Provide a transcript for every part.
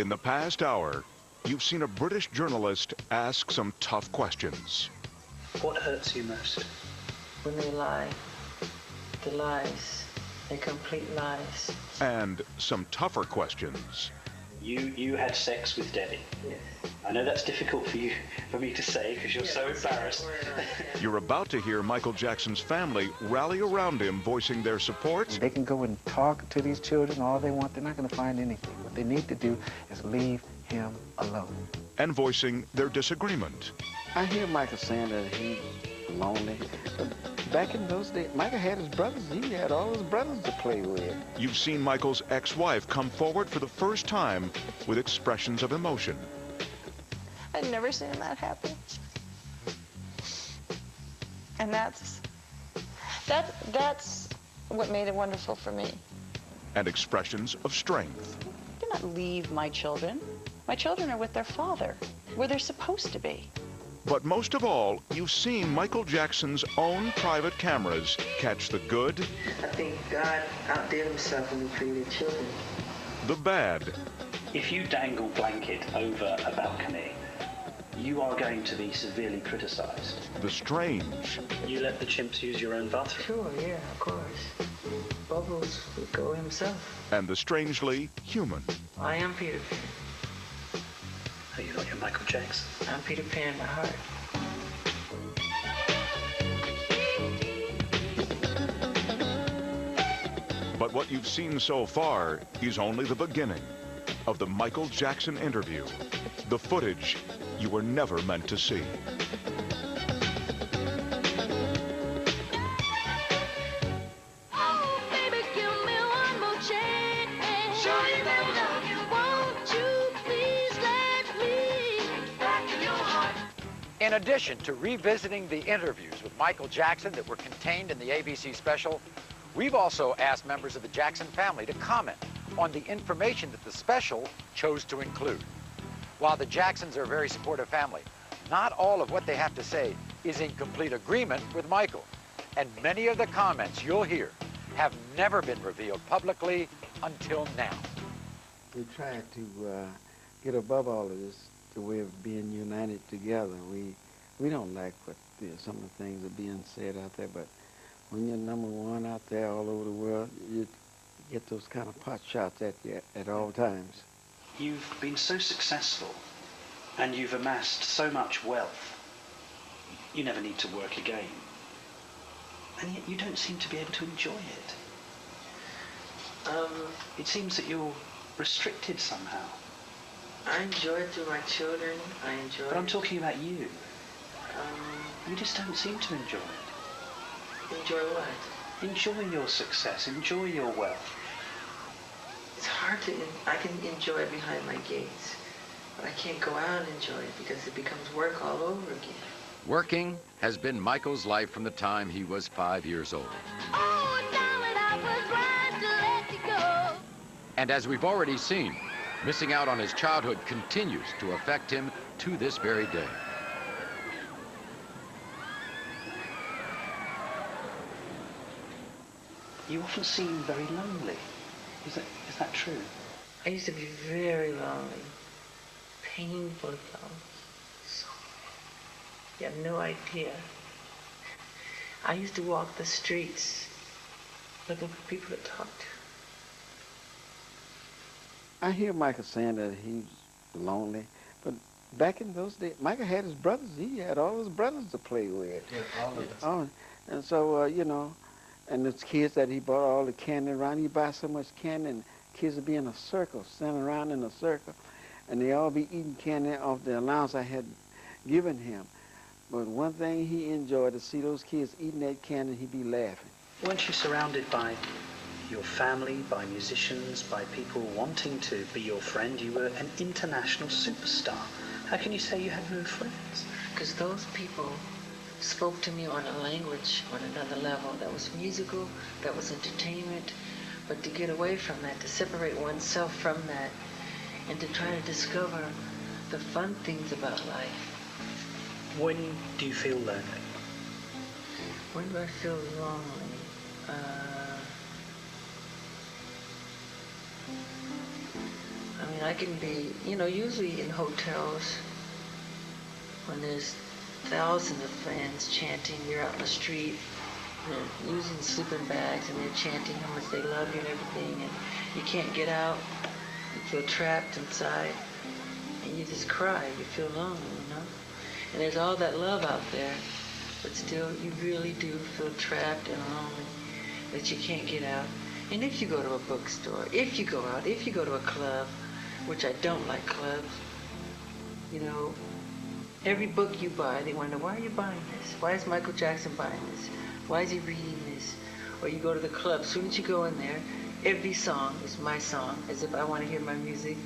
In the past hour, you've seen a British journalist ask some tough questions. What hurts you most? When they lie. The lies. They're complete lies. And some tougher questions. You had sex with Debbie. Yes. I know that's difficult for me to say because you're so embarrassed. You're about to hear Michael Jackson's family rally around him, voicing their support. They can go and talk to these children all they want. They're not going to find anything. What they need to do is leave him alone. And voicing their disagreement. I hear Michael saying that he's lonely. But back in those days, Michael had his brothers. He had all his brothers to play with. You've seen Michael's ex-wife come forward for the first time with expressions of emotion. I'd never seen him that happy. And that's what made it wonderful for me. And expressions of strength. I do not leave my children. My children are with their father, where they're supposed to be. But most of all, you've seen Michael Jackson's own private cameras catch the good, I think God outdid himself when he created children. the bad, If you dangle blanket over a balcony, you are going to be severely criticized. the strange, You let the chimps use your own bathroom. Sure, yeah, of course. Bubbles would go himself. and the strangely human. I am Peter Pan. Oh, you're not your Michael Jackson. I'm Peter Pan by heart. But what you've seen so far is only the beginning of the Michael Jackson interview, the footage you were never meant to see. Oh, baby, give me one more chance. Sure you never know. Won't you please let me back in your heart? In addition to revisiting the interviews with Michael Jackson that were contained in the ABC special, we've also asked members of the Jackson family to comment on the information that the special chose to include. While the Jacksons are a very supportive family, not all of what they have to say is in complete agreement with Michael. And many of the comments you'll hear have never been revealed publicly until now. We try to get above all of this, the way of being united together. We don't like what some of the things are being said out there, but when you're number one out there all over the world, you get those kind of pot shots at you at all times. You've been so successful and you've amassed so much wealth. You never need to work again. And yet you don't seem to be able to enjoy it. It seems that you're restricted somehow. I enjoy it through my children. I enjoy But I'm it. talking about you. You just don't seem to enjoy it. Enjoy what? Enjoy your success, enjoy your wealth. It's hard to, I can enjoy it behind my gates, but I can't go out and enjoy it because it becomes work all over again. Working has been Michael's life from the time he was 5 years old. Oh, darling, I was right to let you go. And as we've already seen, missing out on his childhood continues to affect him to this very day. You often seem very lonely. Is that true? I used to be very lonely, painfully lonely. So, you have no idea. I used to walk the streets looking for people to talk to. I hear Michael saying that he's lonely, but back in those days, Michael had his brothers. He had all his brothers to play with. Yeah, all of us. Oh, and so, you know, and those kids that he bought all the candy around, he buy so much candy, and kids would be in a circle, standing around in a circle, and they all be eating candy off the allowance I had given him. But one thing he enjoyed to see those kids eating that candy, he'd be laughing. Weren't you surrounded by your family, by musicians, by people wanting to be your friend? You were an international superstar. How can you say you had no friends? Because those people spoke to me on a language on another level that was musical, that was entertainment, but to get away from that, to separate oneself from that, and to try to discover the fun things about life. When do you feel lonely? When do I feel lonely? I mean, mean, I can be, you know, usually in hotels when there's thousands of fans chanting, you're out in the street, they're using sleeping bags and they're chanting how much they love you and everything, and you can't get out, you feel trapped inside, and you just cry, you feel lonely, you know? And there's all that love out there, but still you really do feel trapped and lonely that you can't get out. And if you go to a bookstore, if you go out, if you go to a club, which I don't like clubs, you know, every book you buy, they wonder, why are you buying this? Why is Michael Jackson buying this? Why is he reading this? Or you go to the club, as soon as you go in there, every song is my song, as if I want to hear my music.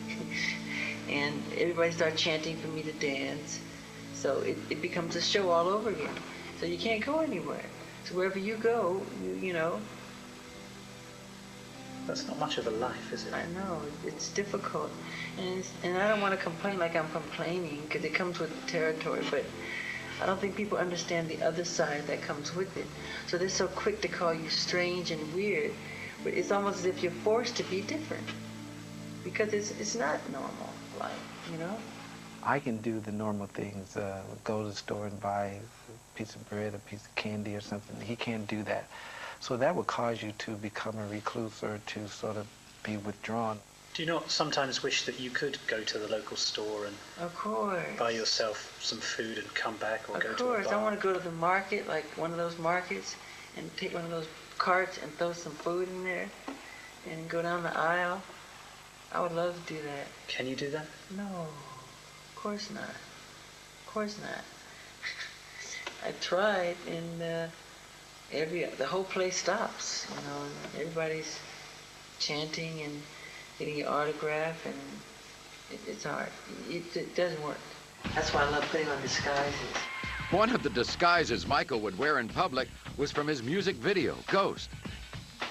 And everybody starts chanting for me to dance. So it becomes a show all over again. So you can't go anywhere. So wherever you go, you know. That's not much of a life, is it? I know, it's difficult. And I don't want to complain like I'm complaining, because it comes with the territory, but I don't think people understand the other side that comes with it. So they're so quick to call you strange and weird, but it's almost as if you're forced to be different, because it's not normal life, you know? I can do the normal things, go to the store and buy a piece of bread, a piece of candy or something. He can't do that. So that would cause you to become a recluse or to sort of be withdrawn. Do you not sometimes wish that you could go to the local store and Of course. buy yourself some food and come back, or go to a Of course. bar? I want to go to the market, like one of those markets, and take one of those carts and throw some food in there and go down the aisle. I would love to do that. Can you do that? No, of course not. Of course not. I tried, and the whole place stops, you know, and everybody's chanting and getting your autograph, and it's hard. It doesn't work. That's why I love putting on disguises. One of the disguises Michael would wear in public was from his music video, Ghost.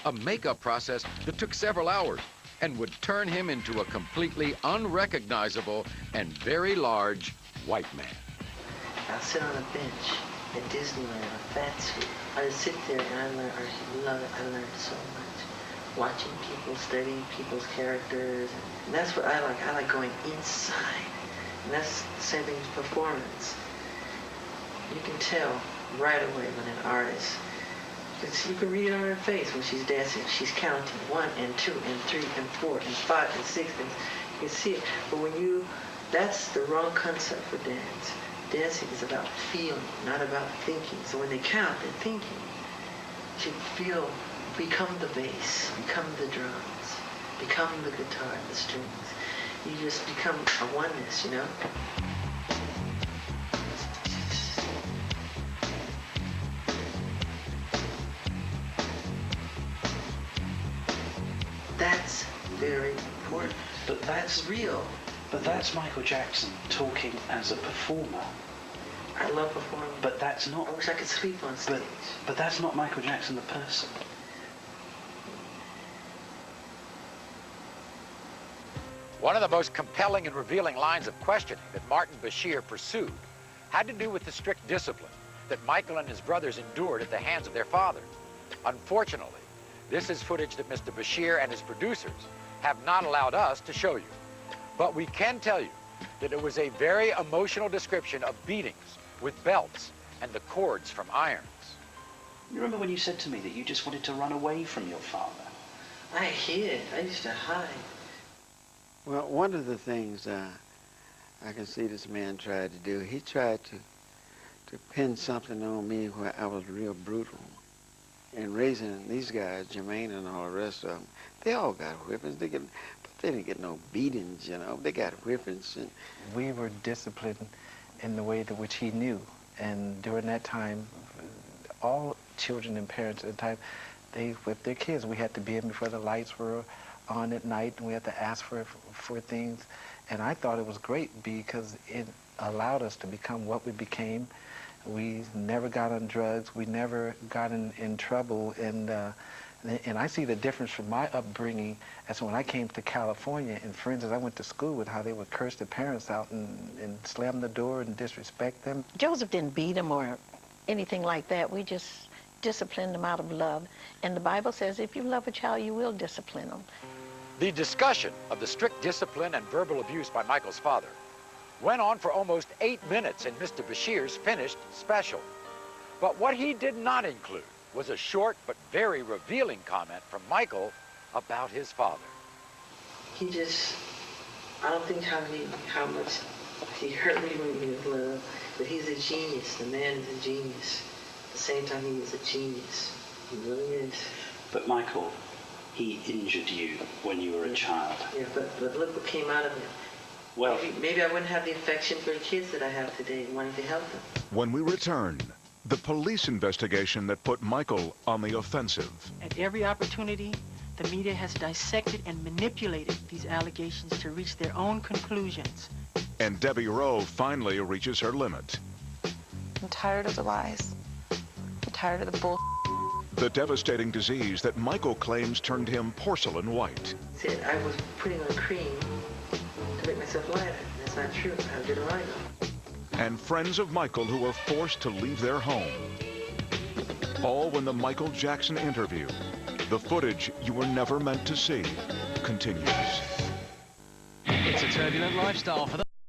A makeup process that took several hours and would turn him into a completely unrecognizable and very large white man. I'll sit on a bench at Disneyland, a fat suit. I just sit there and I love it. I learned so much. Watching people, studying people's characters. And that's what I like. I like going inside. And that's the same thing as performance. You can tell right away when an artist, you can read it on her face when she's dancing. She's counting 1 and 2 and 3 and 4 and 5 and 6. And you can see it. But that's the wrong concept for dance. Dancing is about feeling, not about thinking. So when they count, they're thinking. You feel, become the bass, become the drums, become the guitar, the strings. You just become a oneness, you know? That's very important. But that's real. But that's Michael Jackson talking as a performer. I love performing. But that's not. I wish I could sleep on stage. But that's not Michael Jackson the person. One of the most compelling and revealing lines of questioning that Martin Bashir pursued had to do with the strict discipline that Michael and his brothers endured at the hands of their father. Unfortunately, this is footage that Mr. Bashir and his producers have not allowed us to show you. But we can tell you that it was a very emotional description of beatings with belts and the cords from irons. You remember when you said to me that you just wanted to run away from your father? I hid. I used to hide. Well, one of the things I can see this man tried to do, he tried to pin something on me where I was real brutal. And raising these guys, Jermaine and all the rest of them, they all got whippings. But they didn't get no beatings, you know. They got whippings. And we were disciplined in the way that which he knew. And during that time, all children and parents at the time, they whipped their kids. We had to be in before the lights were on at night, and we had to ask for things. And I thought it was great because it allowed us to become what we became. We never got on drugs. We never got in trouble. And I see the difference from my upbringing as when I came to California, and friends that I went to school with, how they would curse their parents out and slam the door and disrespect them. Joseph didn't beat him or anything like that. We just disciplined him out of love. And the Bible says if you love a child, you will discipline them. The discussion of the strict discipline and verbal abuse by Michael's father went on for almost 8 minutes in Mr. Bashir's finished special. But what he did not include was a short but very revealing comment from Michael about his father. He just, I don't think how much he hurt me with his love, but he's a genius. The man is a genius. At the same time, he is a genius. He really is. But Michael, he injured you when you were a child. Yeah, but look what came out of it. Well, maybe I wouldn't have the affection for the kids that I have today, wanting to help them. When we return, the police investigation that put Michael on the offensive. At every opportunity, the media has dissected and manipulated these allegations to reach their own conclusions. And Debbie Rowe finally reaches her limit. I'm tired of the lies. I'm tired of the bull. The devastating disease that Michael claims turned him porcelain white. Said I was putting on cream to make myself lighter. That's not true. I did vitiligo. And friends of Michael who were forced to leave their home. All when the Michael Jackson interview, the footage you were never meant to see, continues. It's a turbulent lifestyle for the